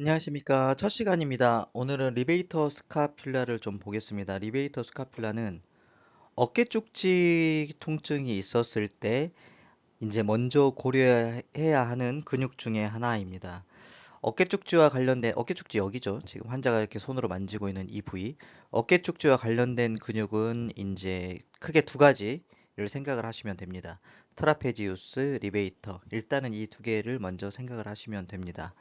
안녕하십니까. 첫 시간입니다. 오늘은 리베이터 스카퓰라를 좀 보겠습니다. 리베이터 스카퓰라는 어깨 쪽지 통증이 있었을 때 이제 먼저 고려해야 하는 근육 중에 하나입니다. 어깨 쪽지와 관련된 어깨 쪽지 여기죠. 지금 환자가 이렇게 손으로 만지고 있는 이 부위. 어깨 쪽지와 관련된 근육은 이제 크게 두 가지를 생각을 하시면 됩니다. 트라페지우스, 리베이터. 일단은 이 두 개를 먼저 생각을 하시면 됩니다.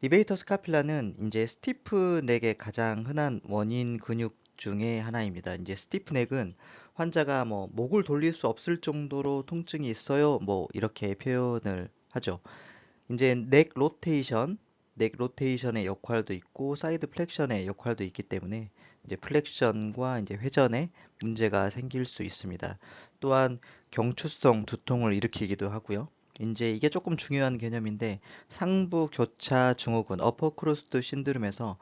리베이터 스카필라는 이제 스티프 넥의 가장 흔한 원인 근육 중에 하나입니다. 이제 스티프 넥은 환자가 뭐 목을 돌릴 수 없을 정도로 통증이 있어요. 뭐 이렇게 표현을 하죠. 이제 넥 로테이션의 역할도 있고 사이드 플렉션의 역할도 있기 때문에 이제 플렉션과 이제 회전에 문제가 생길 수 있습니다. 또한 경추성 두통을 일으키기도 하고요. 이제 이게 조금 중요한 개념인데 상부 교차 증후군 어퍼 크로스트 신드롬에서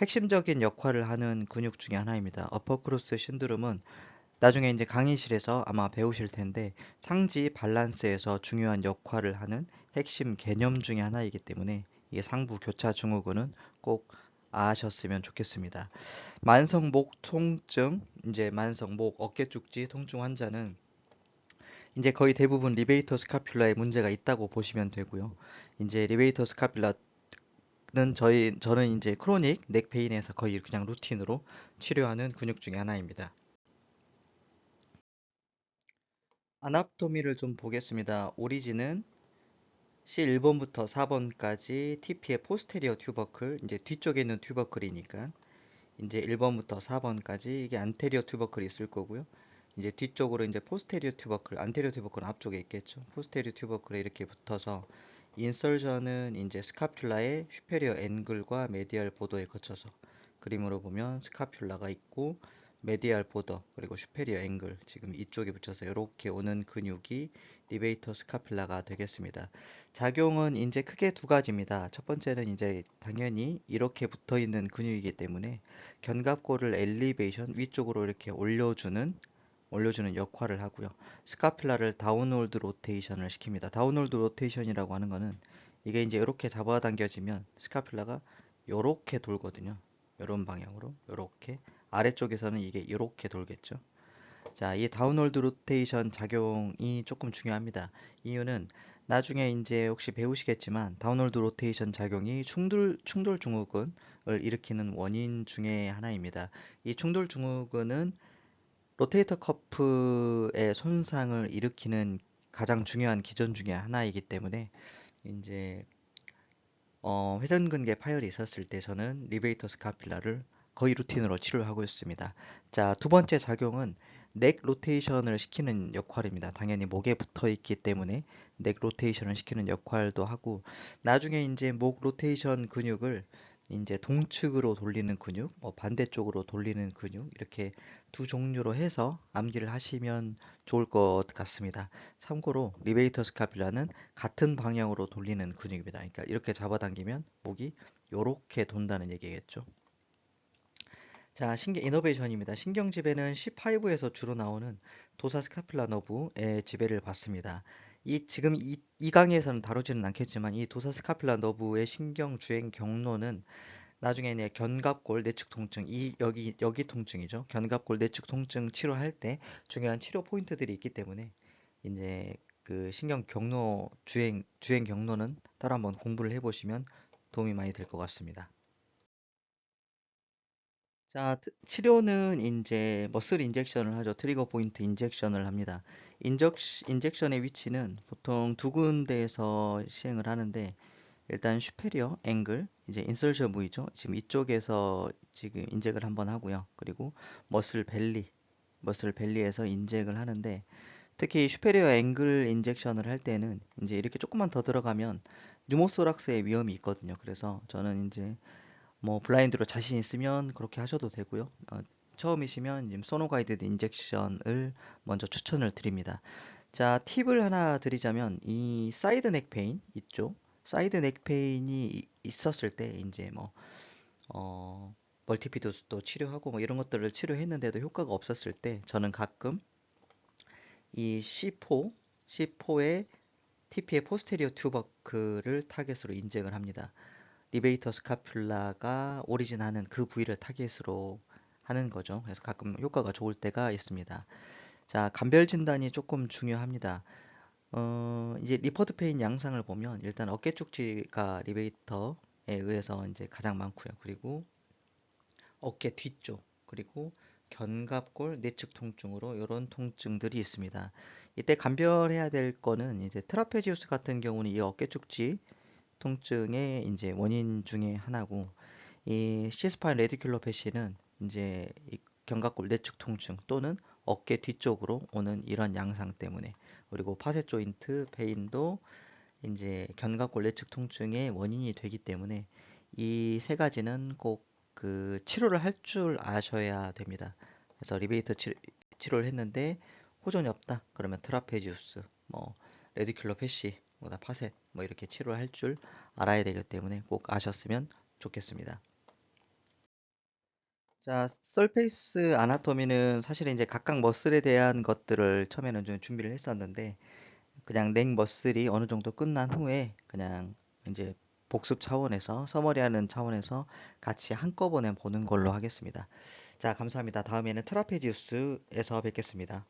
핵심적인 역할을 하는 근육 중에 하나입니다. 어퍼 크로스트 신드롬은 나중에 이제 강의실에서 아마 배우실 텐데 상지 밸런스에서 중요한 역할을 하는 핵심 개념 중에 하나이기 때문에 이게 상부 교차 증후군은 꼭 아셨으면 좋겠습니다. 만성 목 통증, 이제 만성 목 어깨 쪽지 통증 환자는 이제 거의 대부분 리베이터 스카퓰라에 문제가 있다고 보시면 되고요. 이제 리베이터 스카퓰라는 저는 이제 크로닉 넥 페인에서 거의 그냥 루틴으로 치료하는 근육 중에 하나입니다. 아나토미를 좀 보겠습니다. 오리진은 C1번부터 4번까지 TP의 포스테리어 튜버클, 이제 뒤쪽에 있는 튜버클이니까 이제 1번부터 4번까지 이게 안테리어 튜버클이 있을 거고요. 이제 뒤쪽으로 이제 포스테리어 튜버클, 안테리어 튜버클은 앞쪽에 있겠죠. 포스테리어 튜버클에 이렇게 붙어서 인설션은 이제 스카퓰라의 슈페리어 앵글과 메디얼 보더에 거쳐서 그림으로 보면 스카퓰라가 있고 메디알 보더 그리고 슈페리어 앵글 지금 이쪽에 붙여서 이렇게 오는 근육이 리베이터 스카퓰라가 되겠습니다. 작용은 이제 크게 두 가지입니다. 첫 번째는 이제 당연히 이렇게 붙어 있는 근육이기 때문에 견갑골을 엘리베이션 위쪽으로 이렇게 올려주는 역할을 하고요. 스카퓰라를 다운월드 로테이션을 시킵니다. 다운월드 로테이션이라고 하는 거는 이게 이제 이렇게 잡아당겨지면 스카퓰라가 이렇게 돌거든요. 이런 방향으로 이렇게 아래쪽에서는 이게 이렇게 돌겠죠. 자, 이 다운월드 로테이션 작용이 조금 중요합니다. 이유는 나중에 이제 혹시 배우시겠지만 다운월드 로테이션 작용이 충돌 증후군을 일으키는 원인 중에 하나입니다. 이 충돌 증후군은 로테이터 커프의 손상을 일으키는 가장 중요한 기전 중에 하나이기 때문에 이제 회전근개 파열이 있었을 때 저는 리베이터 스카필라를 거의 루틴으로 치료를 하고 있습니다. 자, 두 번째 작용은 넥 로테이션을 시키는 역할입니다. 당연히 목에 붙어 있기 때문에 넥 로테이션을 시키는 역할도 하고 나중에 이제 목 로테이션 근육을 이제 동측으로 돌리는 근육, 반대쪽으로 돌리는 근육 이렇게 두 종류로 해서 암기를 하시면 좋을 것 같습니다. 참고로 리베이터 스카필라는 같은 방향으로 돌리는 근육입니다. 그러니까 이렇게 잡아당기면 목이 요렇게 돈다는 얘기겠죠. 자, 이노베이션입니다. 신경지배는 C5에서 주로 나오는 도사 스카필라 너브의 지배를 받습니다. 지금 이 강의에서는 다루지는 않겠지만 이 도사 스카필라 너브의 신경 주행 경로는 나중에 이제 견갑골 내측 통증, 여기 통증이죠. 견갑골 내측 통증 치료할 때 중요한 치료 포인트들이 있기 때문에 이제 그 신경 경로 주행 경로는 따로 한번 공부를 해보시면 도움이 많이 될 것 같습니다. 자, 치료는 이제 머슬 인젝션을 하죠. 트리거 포인트 인젝션을 합니다. 인젝션의 위치는 보통 두 군데에서 시행을 하는데 일단 슈페리어 앵글 이제 인설션 부위죠. 지금 이쪽에서 지금 인젝을 한번 하고요. 그리고 머슬 벨리에서 인젝을 하는데 특히 슈페리어 앵글 인젝션을 할 때는 이제 이렇게 조금만 더 들어가면 뉴모소락스의 위험이 있거든요. 그래서 저는 이제 뭐 블라인드로 자신 있으면 그렇게 하셔도 되고요. 처음이시면 지금 소노 가이드드 인젝션을 먼저 추천을 드립니다. 자, 팁을 하나 드리자면 이 사이드 넥 페인 있죠? 사이드 넥 페인이 있었을 때 이제 뭐 멀티피도스도 치료하고 뭐 이런 것들을 치료했는데도 효과가 없었을 때 저는 가끔 이 C4의 TP의 포스테리어 튜버클을 타겟으로 인젝을 합니다. 리베이터 스카퓰라가 오리진하는 그 부위를 타겟으로 하는 거죠. 그래서 가끔 효과가 좋을 때가 있습니다. 자, 감별 진단이 조금 중요합니다. 이제 리포트 페인 양상을 보면 일단 어깨 쪽지가 리베이터에 의해서 이제 가장 많고요. 그리고 어깨 뒤쪽, 그리고 견갑골 내측 통증으로 이런 통증들이 있습니다. 이때 감별해야 될 거는 이제 트라페지우스 같은 경우는 이 어깨 쪽지 통증의 이제 원인 중에 하나고, 이 시스파인 레디큘로패시는 이제 이 견갑골 내측 통증 또는 어깨 뒤쪽으로 오는 이런 양상 때문에, 그리고 파세 조인트 페인도 이제 견갑골 내측 통증의 원인이 되기 때문에 이 세 가지는 꼭 그 치료를 할 줄 아셔야 됩니다. 그래서 리베이터 치료를 했는데 호전이 없다. 그러면 트라페지우스, 뭐 레디큘러 패시, 뭐다 파셋, 뭐 이렇게 치료를 할 줄 알아야 되기 때문에 꼭 아셨으면 좋겠습니다. 자, 설페이스 아나토미는 사실 이제 각각 머슬에 대한 것들을 처음에는 좀 준비를 했었는데, 그냥 넥 머슬이 어느 정도 끝난 후에 그냥 이제 복습 차원에서 서머리하는 차원에서 같이 한꺼번에 보는 걸로 하겠습니다. 자, 감사합니다. 다음에는 트라페지우스에서 뵙겠습니다.